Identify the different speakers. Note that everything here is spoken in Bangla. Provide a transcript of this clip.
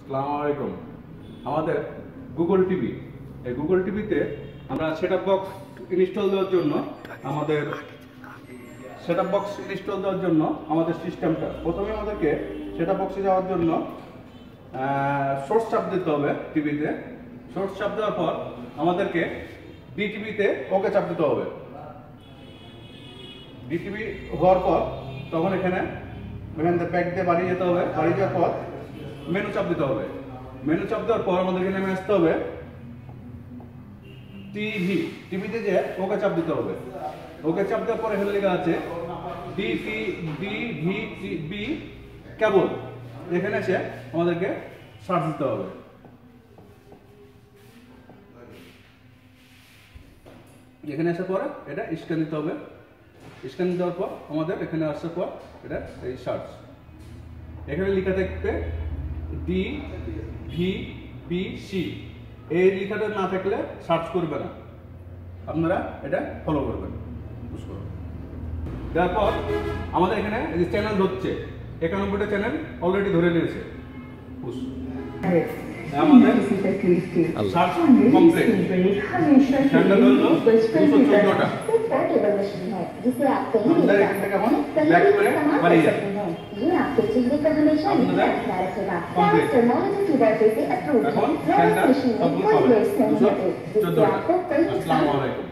Speaker 1: আসসালামু আলাইকুম। আমাদের গুগল টিভি, এই গুগল টিভিতে আমরা সেটআপ বক্স ইনস্টল দেওয়ার জন্য আমাদের সিস্টেমটা প্রথমে আমাদেরকে সেটআপ বক্সে যাওয়ার জন্য সোর্স চাপ দিতে হবে। টিভিতে সোর্স চাপ দেওয়ার পর আমাদেরকে ডিটিভিতে ওকে চাপ দিতে হবে। ডিটিভি হওয়ার পর তখন এখানে ব্যাক দিয়ে বাড়িয়ে যেতে হবে। বাড়িয়ে যাওয়ার পর মেনু চাপ দিতে হবে। মেনু চাপ দেওয়ার পর আমাদেরকে নেমে আসতে হবে টিভিতে যে ওকে চাপ দিতে হবে। ওকে চাপ দেওয়ার পর এখানে লেখা আছে ডিভিবি কেবল, এখানে এসে আমাদেরকে সার্চ দিতে হবে। এখানে আসার পরে এটা স্ক্যান দিতে হবে। স্ক্যান দেওয়ার পর আমাদের এখানে আসার পর এটা এই সার্চ, এখানে লেখা থাকবে ডিভিবিসি। এই লেখাটা না থাকলে সার্চ করবে না, আপনারা এটা ফলো করবেন। তারপর আমাদের এখানে চ্যানেল ধরছে, 91টা চ্যানেল অলরেডি ধরে নিয়েছে। আমাদের সার্চ কমপ্লিট, চ্যানেল ধরলো 214টা। আমাদের এখানে কেমন ব্যাক করে বাড়িয়ে যায়। আপনারা কমপ্লিট, এখন চ্যানেল সবগুলো পাবেন 214টা। আসসালামু আলাইকুম।